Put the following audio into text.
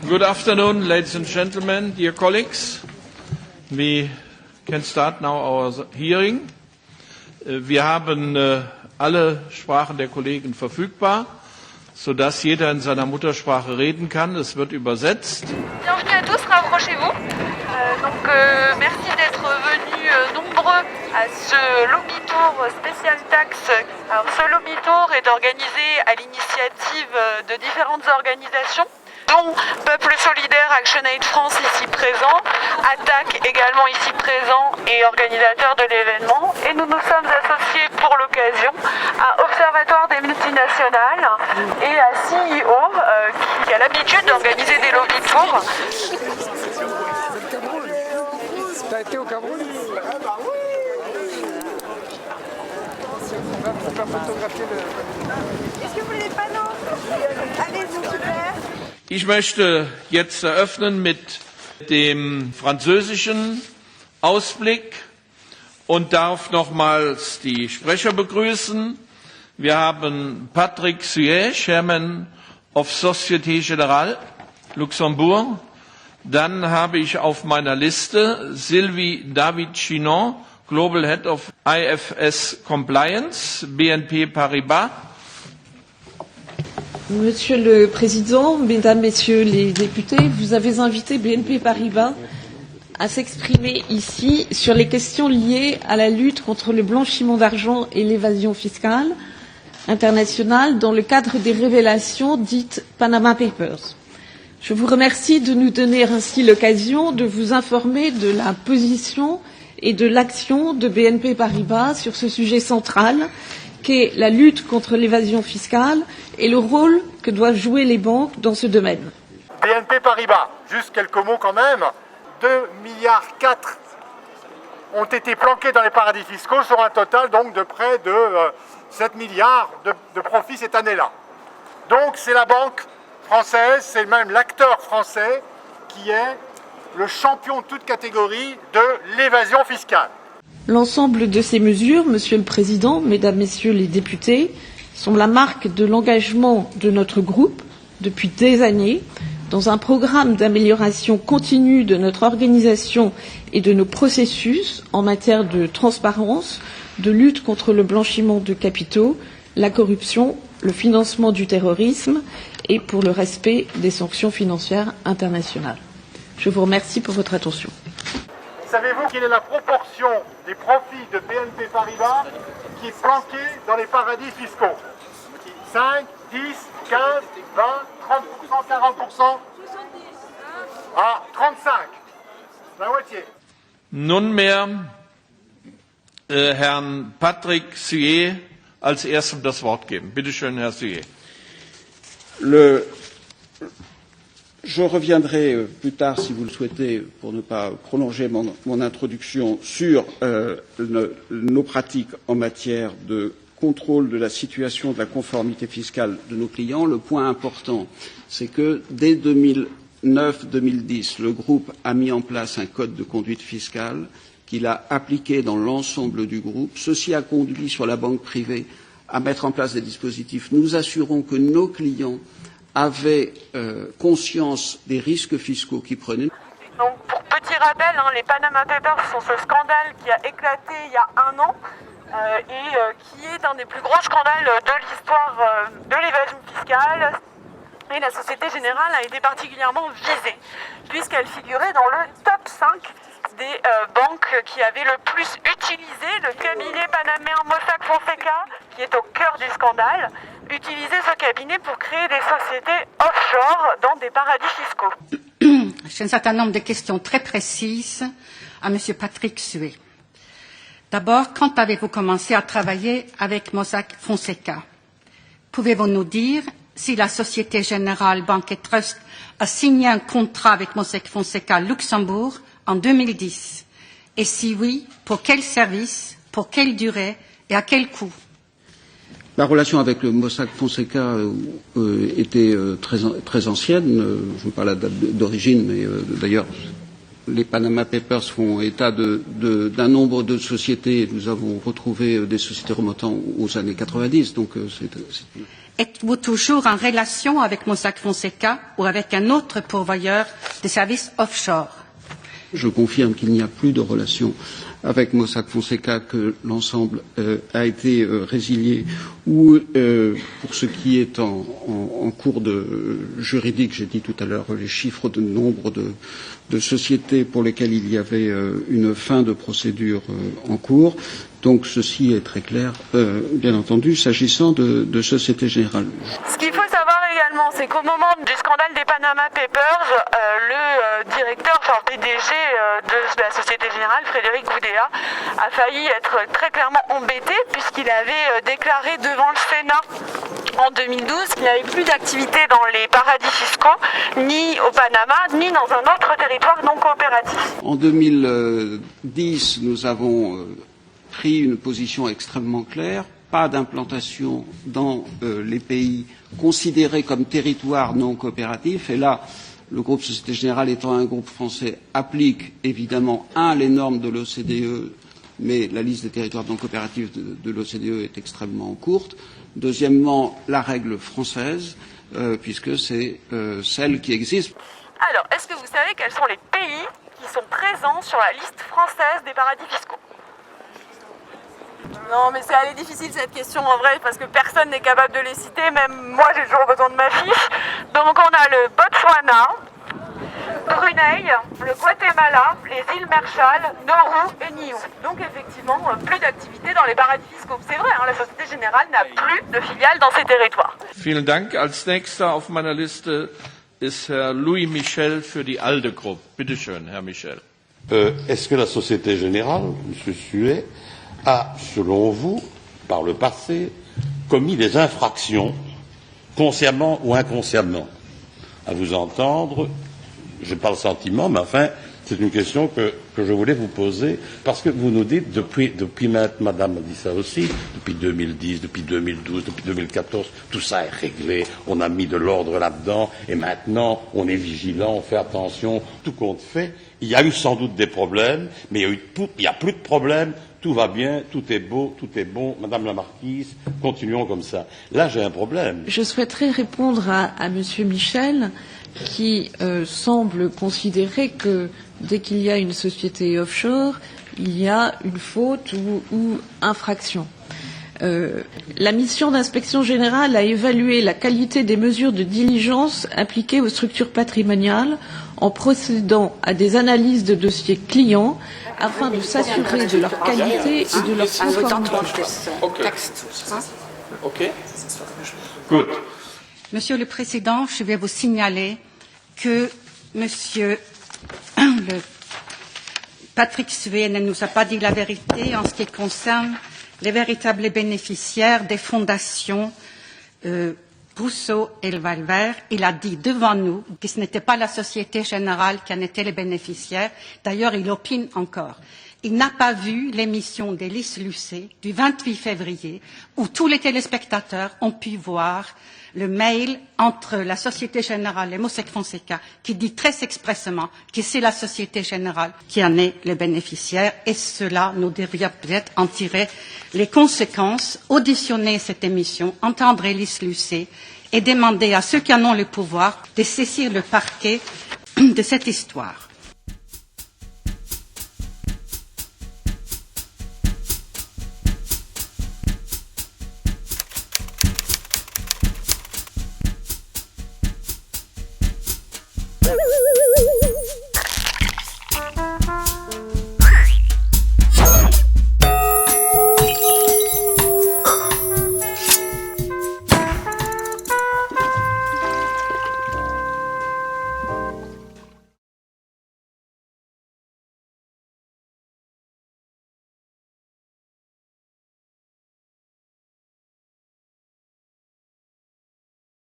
Good afternoon, ladies and gentlemen, dear colleagues. We can start now our hearing. Wir haben alle Sprachen der Kollegen verfügbar, sodass jeder in seiner Muttersprache reden kann. Es wird übersetzt. Bienvenue à tous, rapprochez-vous. Merci d'être venus nombreux à ce lobby tour spécial taxe. Alors, ce lobby tour est organisé à l'initiative de différentes organisations, dont Peuple Solidaire, ActionAid France ici présent, ATTAC également ici présent et organisateur de l'événement. Et nous nous sommes associés pour l'occasion à Observatoire des multinationales et à CEO qui a l'habitude d'organiser des lobby tours. T'as été au Cameroun? On va photographier le... Est-ce que vous voulez des panneaux? Allez-y, super. Ich möchte jetzt eröffnen mit dem französischen Ausblick und darf nochmals die Sprecher begrüßen. Wir haben Patrick Suet, Chairman of Société Générale, Luxembourg. Dann habe ich auf meiner Liste Sylvie David-Chinon, Global Head of IFS Compliance, BNP Paribas. Monsieur le Président, Mesdames, Messieurs les députés, vous avez invité BNP Paribas à s'exprimer ici sur les questions liées à la lutte contre le blanchiment d'argent et l'évasion fiscale internationale dans le cadre des révélations dites Panama Papers. Je vous remercie de nous donner ainsi l'occasion de vous informer de la position et de l'action de BNP Paribas sur ce sujet central qu'est la lutte contre l'évasion fiscale et le rôle que doivent jouer les banques dans ce domaine. BNP Paribas, juste quelques mots quand même, 2,4 milliards ont été planqués dans les paradis fiscaux sur un total donc de près de 7 milliards de profits cette année-là. Donc c'est la banque française, c'est même l'acteur français qui est le champion de toute catégorie de l'évasion fiscale. L'ensemble de ces mesures, Monsieur le Président, Mesdames, Messieurs les députés, sont la marque de l'engagement de notre groupe depuis des années dans un programme d'amélioration continue de notre organisation et de nos processus en matière de transparence, de lutte contre le blanchiment de capitaux, la corruption, le financement du terrorisme et pour le respect des sanctions financières internationales. Je vous remercie pour votre attention. Savez-vous quelle est la proportion des profits de BNP Paribas qui est planquée dans les paradis fiscaux? 5, 10, 15, 20, 30%, 40%? Ah, 35, la moitié. Nunmehr Herrn Patrick Suet als erstem das Wort geben. Bitte schön, Herr Suet. Je reviendrai plus tard, si vous le souhaitez, pour ne pas prolonger mon introduction, sur nos pratiques en matière de contrôle de la situation de la conformité fiscale de nos clients. Le point important, c'est que dès 2009-2010, le groupe a mis en place un code de conduite fiscale qu'il a appliqué dans l'ensemble du groupe. Ceci a conduit sur la banque privée à mettre en place des dispositifs. Nous assurons que nos clients avaient conscience des risques fiscaux qu'ils prenaient. Donc, pour petit rappel, les Panama Papers sont ce scandale qui a éclaté il y a un an et qui est un des plus gros scandales de l'histoire de l'évasion fiscale. Et la Société Générale a été particulièrement visée, puisqu'elle figurait dans le top 5 des banques qui avaient le plus utilisé le cabinet panaméen Mossack Fonseca, qui est au cœur du scandale, utiliser ce cabinet pour créer des sociétés offshore dans des paradis fiscaux. J'ai un certain nombre de questions très précises à M. Patrick Suet. D'abord, quand avez-vous commencé à travailler avec Mossack Fonseca? Pouvez-vous nous dire si la Société Générale Banque et Trust a signé un contrat avec Mossack Fonseca Luxembourg en 2010? Et si oui, pour quel service, pour quelle durée et à quel coût? La relation avec le Mossack Fonseca était très ancienne. Je ne veux pas la date d'origine, mais d'ailleurs, les Panama Papers font état d'un nombre de sociétés. Nous avons retrouvé des sociétés remontant aux années 90. Donc, Êtes-vous toujours en relation avec Mossack Fonseca ou avec un autre pourvoyeur de services offshore? Je confirme qu'il n'y a plus de relation avec Mossack Fonseca, que l'ensemble a été résilié, ou pour ce qui est en cours de juridique, j'ai dit tout à l'heure les chiffres de nombre de sociétés pour lesquelles il y avait une fin de procédure en cours. Donc ceci est très clair, bien entendu, s'agissant de Société Générale. Ce qu'il faut savoir également, c'est qu'au moment du scandale des Panama Papers, le directeur, enfin PDG de la Société Générale, Frédéric Oudéa, a failli être très clairement embêté puisqu'il avait déclaré devant le Sénat en 2012 qu'il n'y avait plus d'activité dans les paradis fiscaux, ni au Panama, ni dans un autre territoire non coopératif. En 2010, nous avons pris une position extrêmement claire, pas d'implantation dans les pays considérés comme territoires non coopératifs. Et là, le groupe Société Générale étant un groupe français, applique évidemment, les normes de l'OCDE, mais la liste des territoires non coopératifs de l'OCDE est extrêmement courte. Deuxièmement, la règle française, puisque c'est celle qui existe. Alors, est-ce que vous savez quels sont les pays qui sont présents sur la liste française des paradis fiscaux? Non, mais elle est difficile cette question en vrai, parce que personne n'est capable de les citer, même moi j'ai toujours besoin de ma fiche. Donc on a le Botswana, Brunei, le Guatemala, les îles Marshall, Nauru et Niue. Donc effectivement, plus d'activité dans les paradis fiscaux. C'est vrai, la Société Générale n'a plus de filiales dans ces territoires. Vielen Dank. Als nächster auf meiner Liste ist Herr Louis Michel für die ALDE-Gruppe. Bitte schön, Herr Michel. Est-ce que la Société Générale, M. Suet, a, selon vous, par le passé, commis des infractions, consciemment ou inconsciemment? À vous entendre, je n'ai pas le sentiment, mais enfin, c'est une question que je voulais vous poser, parce que vous nous dites, depuis Madame a dit ça aussi, depuis 2010, depuis 2012, depuis 2014, tout ça est réglé, on a mis de l'ordre là-dedans, et maintenant, on est vigilant, on fait attention, tout compte fait. Il y a eu sans doute des problèmes, mais il n'y a plus de problèmes. Tout va bien, tout est beau, tout est bon. Madame la Marquise, continuons comme ça. Là, j'ai un problème. Je souhaiterais répondre à Monsieur Michel, qui semble considérer que dès qu'il y a une société offshore, il y a une faute ou infraction. La mission d'inspection générale a évalué la qualité des mesures de diligence appliquées aux structures patrimoniales en procédant à des analyses de dossiers clients afin de s'assurer de leur qualité et de leur conformité. Okay. Gut. Monsieur le Président, je vais vous signaler que Monsieur Patrick Suet ne nous a pas dit la vérité en ce qui concerne les véritables bénéficiaires des fondations Rousseau et le Valvert. Il a dit devant nous que ce n'était pas la Société Générale qui en était les bénéficiaires. D'ailleurs, il opine encore. Il n'a pas vu l'émission d'Élise Lucet du 28 février où tous les téléspectateurs ont pu voir le mail entre la Société Générale et Mossack Fonseca qui dit très expressément que c'est la Société Générale qui en est le bénéficiaire et cela nous devrions peut-être en tirer les conséquences, auditionner cette émission, entendre Élise Lucet et demander à ceux qui en ont le pouvoir de saisir le parquet de cette histoire.